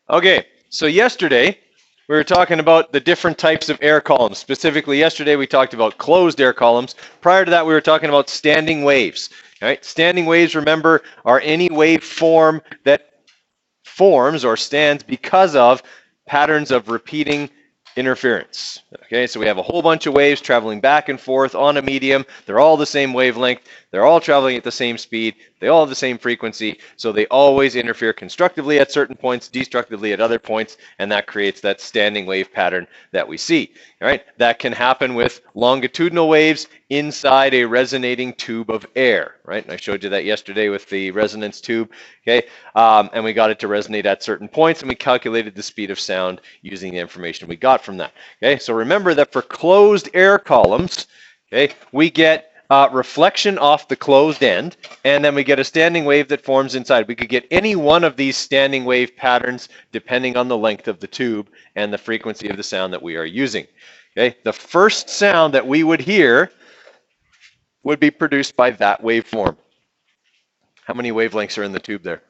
Okay, so yesterday we were talking about the different types of air columns. Specifically, yesterday we talked about closed air columns. Prior to that, we were talking about standing waves. All right, standing waves, remember, are any wave form that forms or stands because of patterns of repeating interference. Okay, so we have a whole bunch of waves traveling back and forth on a medium. They're all the same wavelength. They're all traveling at the same speed. They all have the same frequency. So they always interfere constructively at certain points, destructively at other points, and that creates that standing wave pattern that we see. All right, that can happen with longitudinal waves inside a resonating tube of air. Right, and I showed you that yesterday with the resonance tube. Okay, and we got it to resonate at certain points, and we calculated the speed of sound using the information we got from that. Okay, so remember that for closed air columns, okay, we get reflection off the closed end, and then we get a standing wave that forms inside. We could get any one of these standing wave patterns depending on the length of the tube and the frequency of the sound that we are using. Okay, the first sound that we would hear would be produced by that waveform. How many wavelengths are in the tube there?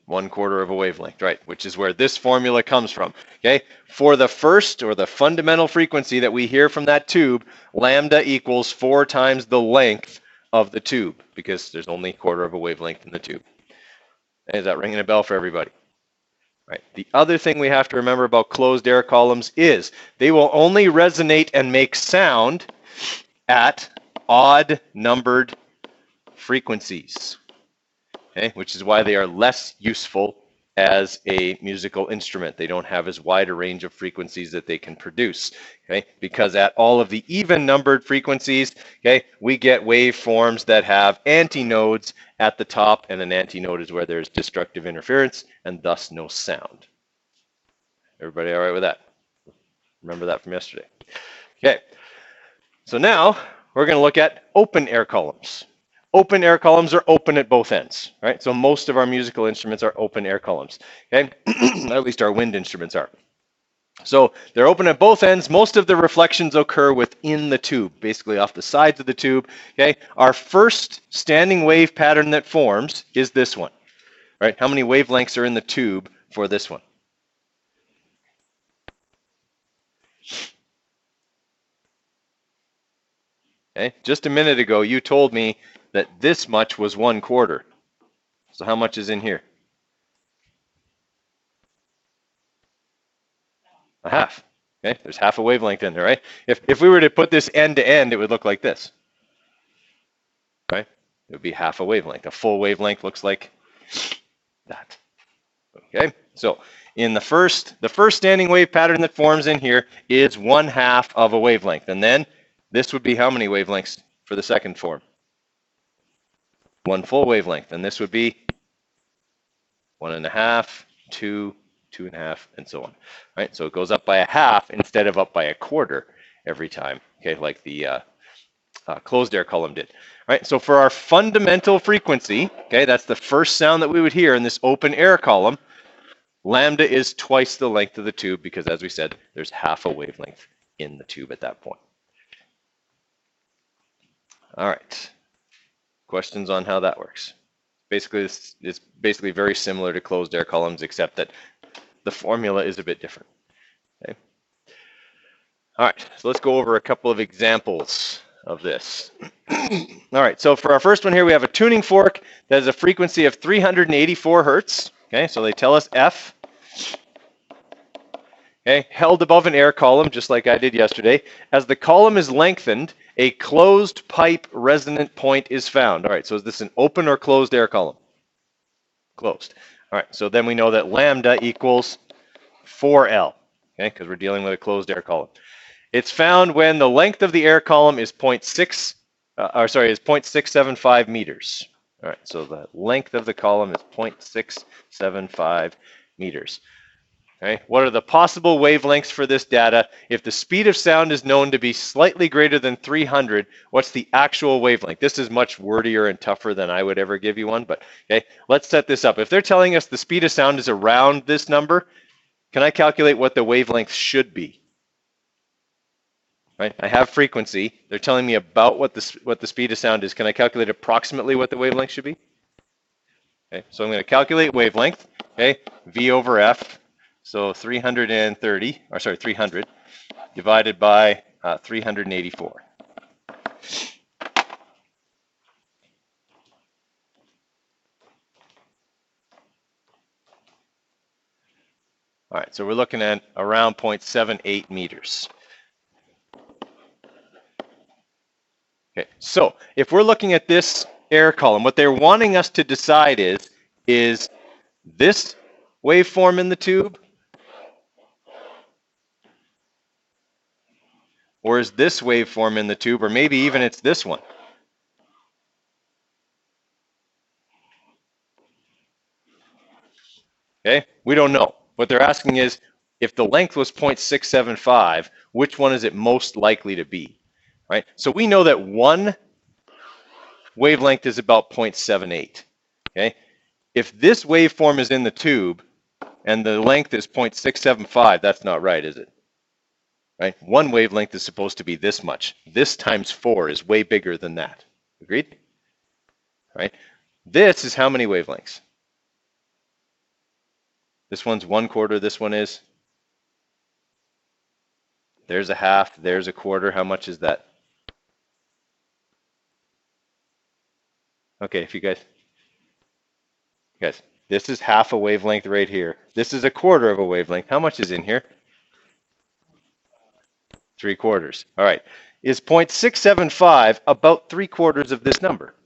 1/4 of a wavelength, right, which is where this formula comes from. Okay, for the first or the fundamental frequency that we hear from that tube, lambda equals 4 times the length of the tube, because there's only 1/4 of a wavelength in the tube. Is that ringing a bell for everybody? Right. The other thing we have to remember about closed air columns is they will only resonate and make sound at odd numbered frequencies. Okay, which is why they are less useful as a musical instrument. They don't have as wide a range of frequencies that they can produce. Okay, because at all of the even numbered frequencies, okay, we get waveforms that have antinodes at the top, and an antinode is where there's destructive interference and thus no sound. Everybody all right with that? Remember that from yesterday. Okay, so now we're going to look at open air columns. Open air columns are open at both ends, right? So most of our musical instruments are open air columns, okay? At least our wind instruments are. So they're open at both ends. Most of the reflections occur within the tube, basically off the sides of the tube, okay? Our first standing wave pattern that forms is this one, right? How many wavelengths are in the tube for this one? Okay, just a minute ago, you told me that this much was 1/4. So how much is in here? A half. Okay, there's half a wavelength in there, right? If we were to put this end to end, it would look like this. Right? It would be half a wavelength. A full wavelength looks like that. Okay, so in the first standing wave pattern that forms in here is 1/2 of a wavelength. And then this would be how many wavelengths for the second form? 1 full wavelength. And this would be 1.5, 2, 2.5, and so on. Right? So it goes up by a half instead of up by a 1/4 every time. Okay, like the closed air column did. Right? So for our fundamental frequency, okay, that's the first sound that we would hear in this open air column. Lambda is twice the length of the tube because, as we said, there's half a wavelength in the tube at that point. All right. Questions on how that works? Basically, it's basically very similar to closed air columns, except that the formula is a bit different. Okay. All right, so let's go over a couple of examples of this. All right, so for our first one here, we have a tuning fork that has a frequency of 384 hertz. Okay, so they tell us F. Okay, held above an air column, just like I did yesterday. As the column is lengthened, a closed pipe resonant point is found. All right, so is this an open or closed air column? Closed. All right, so then we know that lambda equals 4L, okay, because we're dealing with a closed air column. It's found when the length of the air column is 0.675 meters. All right, so the length of the column is 0.675 meters. Okay, what are the possible wavelengths for this data? If the speed of sound is known to be slightly greater than 300, what's the actual wavelength? This is much wordier and tougher than I would ever give you one, but okay, let's set this up. If they're telling us the speed of sound is around this number, can I calculate what the wavelength should be? Right, I have frequency. They're telling me about what the speed of sound is. Can I calculate approximately what the wavelength should be? Okay, so I'm going to calculate wavelength. okay, V over F, so 300 divided by 384. All right, so we're looking at around 0.78 meters. Okay, so if we're looking at this air column, what they're wanting us to decide is this waveform in the tube, or is this waveform in the tube, or maybe even it's this one. Okay, we don't know. What they're asking is, if the length was 0.675, which one is it most likely to be, right? So we know that one wavelength is about 0.78, okay? If this waveform is in the tube and the length is 0.675, that's not right, is it? Right? One wavelength is supposed to be this much. This times 4 is way bigger than that. Agreed? Right? This is how many wavelengths? This one's 1/4, this one is? There's a half, there's a quarter. How much is that? Okay, if you guys, this is half a wavelength right here. This is a quarter of a wavelength. How much is in here? 3/4. All right. Is 0.675 about 3/4 of this number?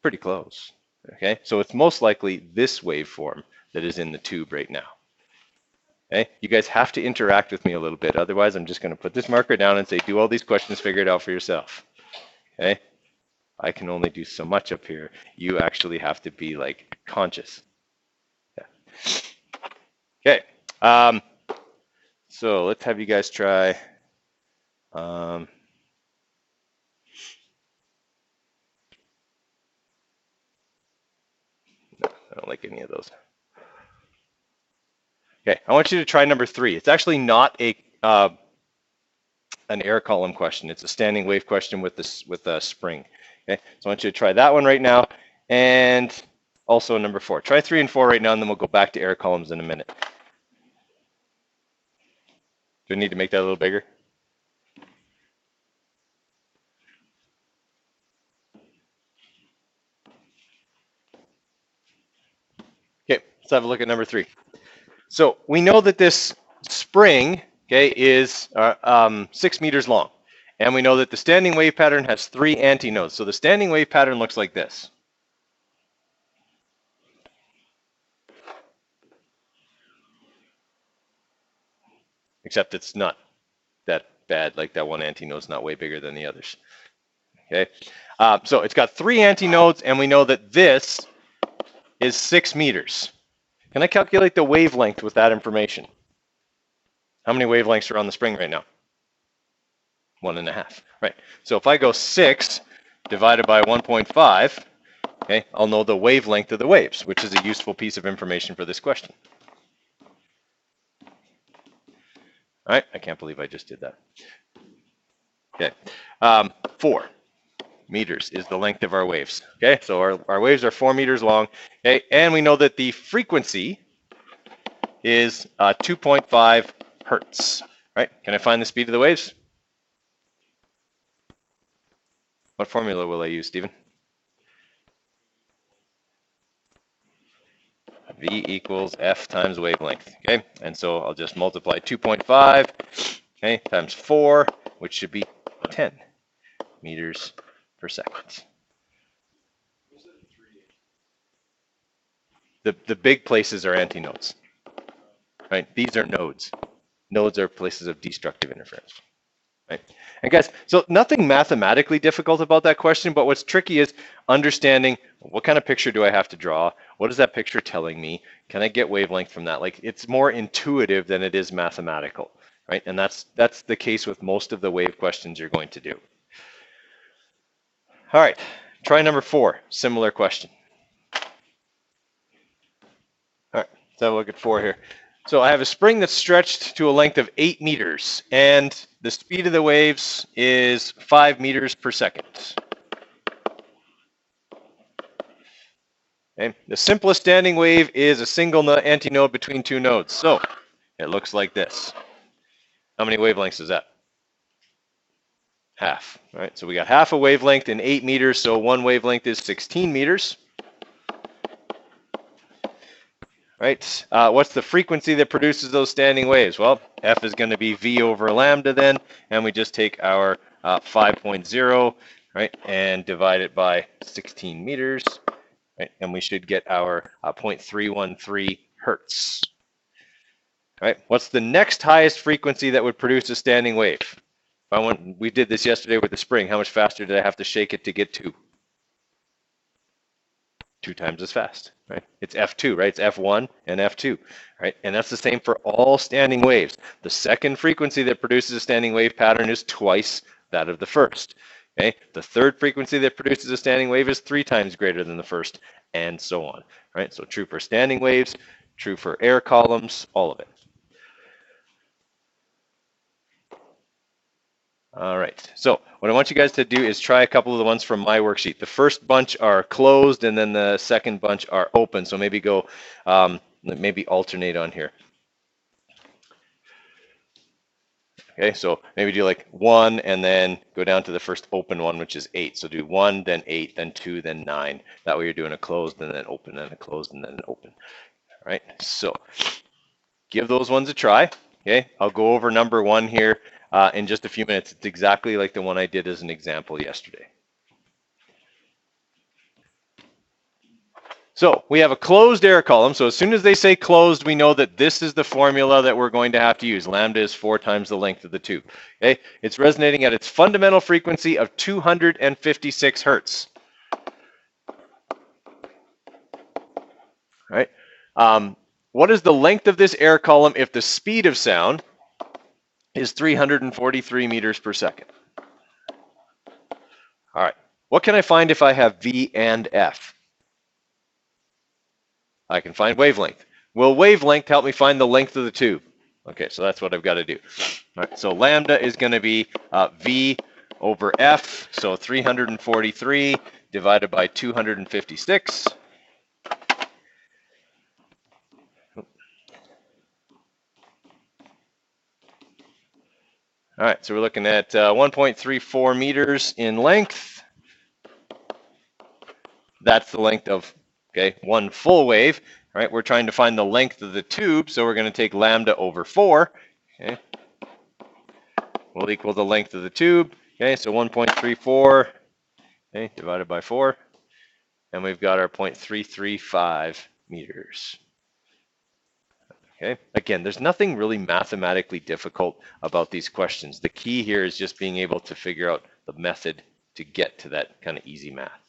Pretty close. Okay, so it's most likely this waveform that is in the tube right now. Okay, you guys have to interact with me a little bit. Otherwise, I'm just going to put this marker down and say, do all these questions, figure it out for yourself. Okay, I can only do so much up here. You actually have to be like conscious. Yeah. Okay, so let's have you guys try. No, I don't like any of those. Okay, I want you to try number 3. It's actually not a an air column question. It's a standing wave question with a spring. Okay, so I want you to try that one right now, and also number 4. Try 3 and 4 right now, and then we'll go back to air columns in a minute. Do I need to make that a little bigger? Okay, let's have a look at number 3. So we know that this spring, okay, is 6 meters long. And we know that the standing wave pattern has 3 antinodes. So the standing wave pattern looks like this. Except it's not that bad, like that one antinode's not way bigger than the others. Okay, so it's got 3 antinodes, and we know that this is 6 meters. Can I calculate the wavelength with that information? How many wavelengths are on the spring right now? 1.5, right? So if I go 6 divided by 1.5, okay, I'll know the wavelength of the waves, which is a useful piece of information for this question. All right, I can't believe I just did that. Okay, 4 meters is the length of our waves. Okay, so our waves are 4 meters long. Okay, and we know that the frequency is 2.5 hertz. Right? Can I find the speed of the waves? What formula will I use, Stephen? V equals F times wavelength. Okay, and so I'll just multiply 2.5, okay, times 4, which should be 10 meters per second. The big places are antinodes, right? These are nodes. Nodes are places of destructive interference, right? And guys, so nothing mathematically difficult about that question, but what's tricky is understanding what kind of picture do I have to draw? What is that picture telling me? Can I get wavelength from that? Like, it's more intuitive than it is mathematical, right? And that's the case with most of the wave questions you're going to do. All right, try number 4, similar question. All right, let's have a look at 4 here. So I have a spring that's stretched to a length of 8 meters, and the speed of the waves is 5 meters per second. Okay? The simplest standing wave is a single antinode between two nodes. So it looks like this. How many wavelengths is that? Half. Right? So we got half a wavelength in 8 meters, so one wavelength is 16 meters. Right? What's the frequency that produces those standing waves? Well, F is going to be V over lambda then, and we just take our 5.0, right, and divide it by 16 meters, right, and we should get our 0.313 hertz. Right? What's the next highest frequency that would produce a standing wave? We did this yesterday with the spring. How much faster did I have to shake it to get to? 2 times as fast, right? It's F2, right? It's F1 and F2, right? And that's the same for all standing waves. The second frequency that produces a standing wave pattern is twice that of the first, okay? The third frequency that produces a standing wave is 3 times greater than the first, and so on, right? So true for standing waves, true for air columns, all of it. All right, so what I want you guys to do is try a couple of the ones from my worksheet. The first bunch are closed, and then the second bunch are open. So maybe go, maybe alternate on here. Okay, so maybe do like 1, and then go down to the first open one, which is 8. So do 1, then 8, then 2, then 9. That way you're doing a closed, and then open, and a closed, and then an open. All right, so give those ones a try. Okay, I'll go over number 1 here in just a few minutes. It's exactly like the one I did as an example yesterday. So we have a closed air column. So as soon as they say closed, we know that this is the formula that we're going to have to use. Lambda is 4 times the length of the tube. Okay, it's resonating at its fundamental frequency of 256 hertz. All right. What is the length of this air column if the speed of sound is 343 meters per second? All right. What can I find if I have V and F? I can find wavelength. Will wavelength help me find the length of the tube? Okay, so that's what I've got to do. All right, so lambda is going to be V over F, so 343 divided by 256. All right, so we're looking at 1.34 meters in length. That's the length of, okay, one full wave. All right, we're trying to find the length of the tube, so we're going to take lambda over 4. Okay, will equal the length of the tube. Okay, so 1.34, okay, divided by 4, and we've got our 0.335 meters. Okay, again, there's nothing really mathematically difficult about these questions. The key here is just being able to figure out the method to get to that kind of easy math.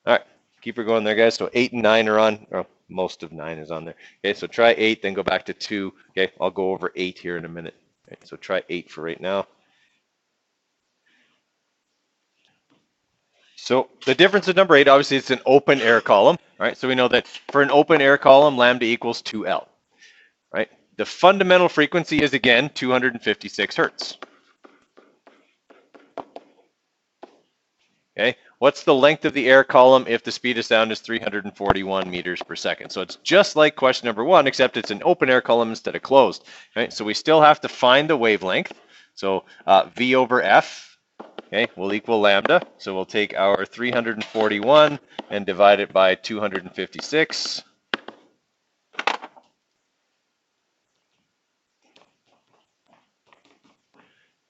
All right, keep her going there, guys. So 8 and 9 are on, or most of 9 is on there. Okay, so try 8, then go back to 2. Okay, I'll go over 8 here in a minute. Okay, so try 8 for right now. So the difference with number 8, obviously it's an open air column, right? So we know that for an open air column, lambda equals 2L, right? The fundamental frequency is, again, 256 hertz. Okay, what's the length of the air column if the speed of sound is 341 meters per second? So it's just like question number 1, except it's an open air column instead of closed, right? So we still have to find the wavelength. So V over F, okay, will equal lambda. So we'll take our 341 and divide it by 256.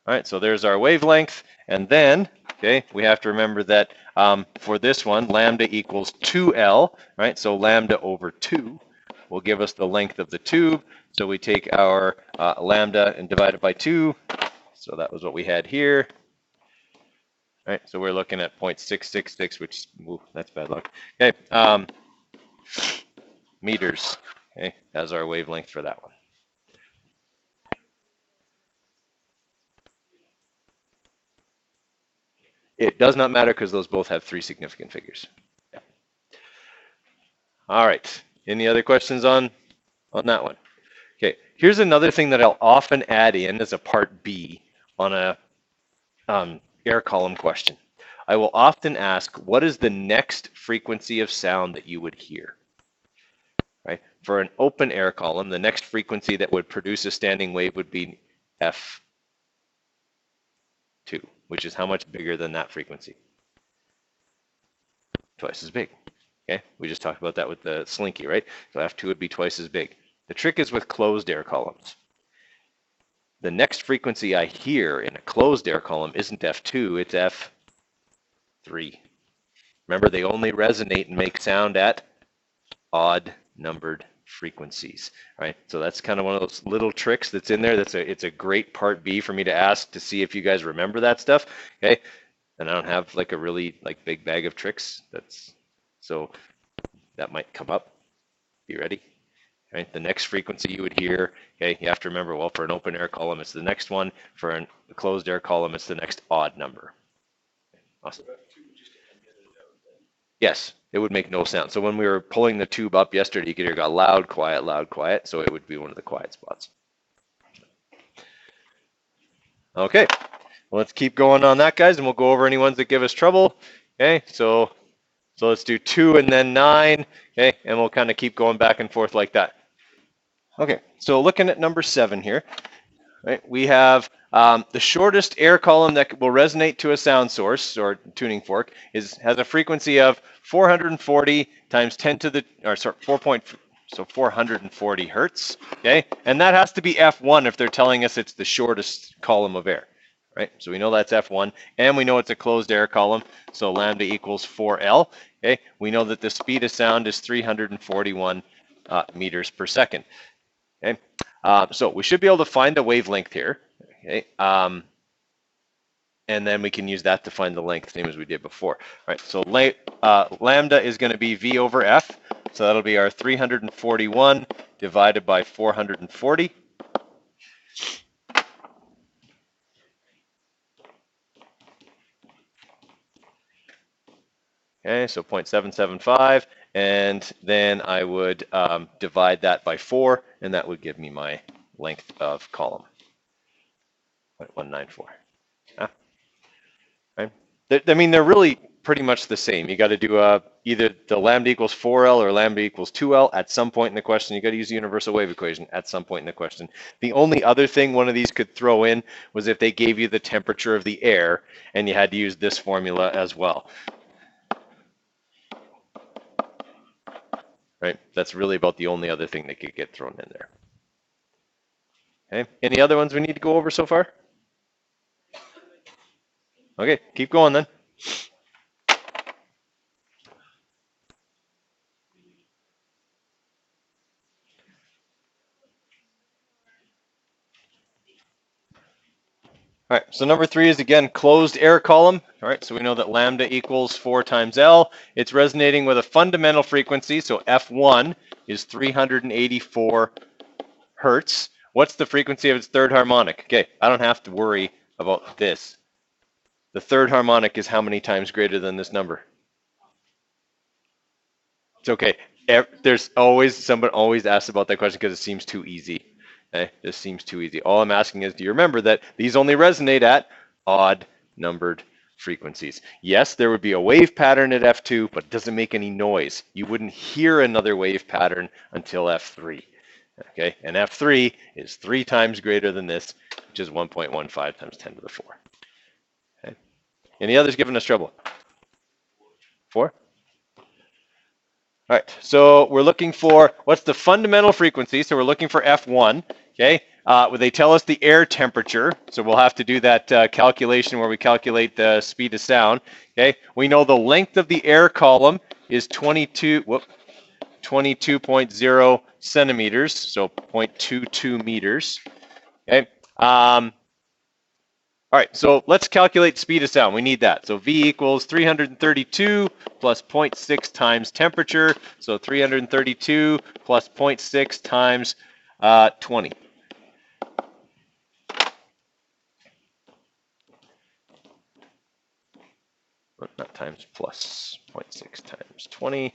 All right, so there's our wavelength. And then, okay, we have to remember that for this one, lambda equals 2L, right? So lambda over 2 will give us the length of the tube. So we take our lambda and divide it by 2. So that was what we had here. All right, so we're looking at 0.666, which, ooh, that's bad luck. Okay, meters, okay, as our wavelength for that one. It does not matter because those both have 3 significant figures. Yeah. All right, any other questions on that one? Okay, here's another thing that I'll often add in as a part B on a air column question. I will often ask, what is the next frequency of sound that you would hear? Right? For an open air column, the next frequency that would produce a standing wave would be F2, which is how much bigger than that frequency? Twice as big. Okay, we just talked about that with the slinky, right? So F2 would be twice as big. The trick is with closed air columns. The next frequency I hear in a closed air column isn't F2, it's F3. Remember, they only resonate and make sound at odd numbered frequencies, right? So that's kind of one of those little tricks that's in there. It's a great part B for me to ask to see if you guys remember that stuff, okay? And I don't have like a really like big bag of tricks. So that might come up. Be ready. Right? The next frequency you would hear, okay, you have to remember, well, for an open air column, it's the next one. For a closed air column, it's the next odd number. Awesome. Yes, it would make no sound. So when we were pulling the tube up yesterday, you could hear it go loud, quiet. So it would be one of the quiet spots. Okay, well, let's keep going on that, guys, and we'll go over any ones that give us trouble. Okay, so let's do 2 and then 9, okay, and we'll kind of keep going back and forth like that. Okay, so looking at number 7 here, right, we have the shortest air column that will resonate to a sound source or tuning fork has a frequency of 440 times 10 to the, or sorry, 440 hertz, okay? And that has to be F1 if they're telling us it's the shortest column of air, right? So we know that's F1, and we know it's a closed air column, so lambda equals 4L, okay? We know that the speed of sound is 341 meters per second. Okay, so we should be able to find the wavelength here, okay, and then we can use that to find the length, same as we did before. All right, so lambda is going to be V over F, so that'll be our 341 divided by 440. Okay, so 0.775, and then I would divide that by 4, and that would give me my length of column, 0.194. Right? I mean, they're really pretty much the same. You got to do either the lambda equals 4L or lambda equals 2L at some point in the question. You got to use the universal wave equation at some point in the question. The only other thing one of these could throw in was if they gave you the temperature of the air, and you had to use this formula as well. Right? That's really about the only other thing that could get thrown in there. Okay. Any other ones we need to go over so far? Okay, keep going then. All right, so number 3 is again closed air column. All right, so we know that lambda equals 4 times L. It's resonating with a fundamental frequency, so F1 is 384 hertz. What's the frequency of its third harmonic? Okay, I don't have to worry about this. The third harmonic is how many times greater than this number? It's okay. There's always, someone always asks about that question because it seems too easy. Okay? This seems too easy. All I'm asking is, do you remember that these only resonate at odd numbered frequencies? Yes, there would be a wave pattern at F2, but it doesn't make any noise. You wouldn't hear another wave pattern until F3. Okay, and F3 is 3 times greater than this, which is 1.15 times 10 to the 4. Okay. Any others giving us trouble? 4? All right, so we're looking for what's the fundamental frequency. So we're looking for F1, okay? They tell us the air temperature, so we'll have to do that calculation where we calculate the speed of sound, okay? We know the length of the air column is 22.0 centimeters, so 0.22 meters, okay? All right, so let's calculate speed of sound. We need that. So V equals 332 plus 0.6 times temperature. So 332 plus 0.6 times 20. Not times, plus 0.6 times 20.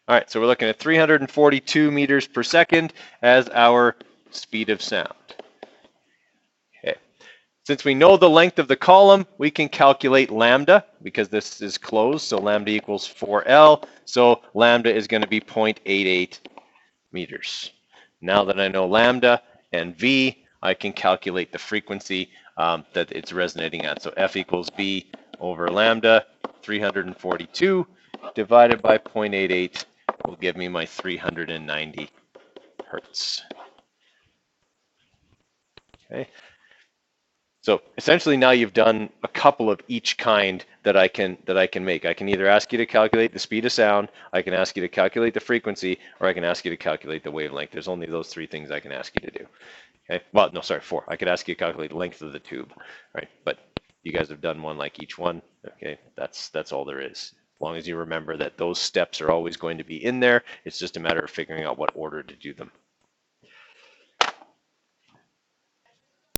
All right, so we're looking at 342 meters per second as our speed of sound. Okay. Since we know the length of the column, we can calculate lambda because this is closed. So lambda equals 4L. So lambda is going to be 0.88 meters. Now that I know lambda and V, I can calculate the frequency that it's resonating at. So F equals B over lambda, 342 divided by 0.88 will give me my 390 hertz. Okay. So essentially now you've done a couple of each kind that I can make. I can either ask you to calculate the speed of sound, I can ask you to calculate the frequency, or I can ask you to calculate the wavelength. There's only those three things I can ask you to do. Okay. Well, no, sorry, four. I could ask you to calculate the length of the tube, right? But you guys have done one like each one. Okay, that's all there is. As long as you remember that those steps are always going to be in there, it's just a matter of figuring out what order to do them.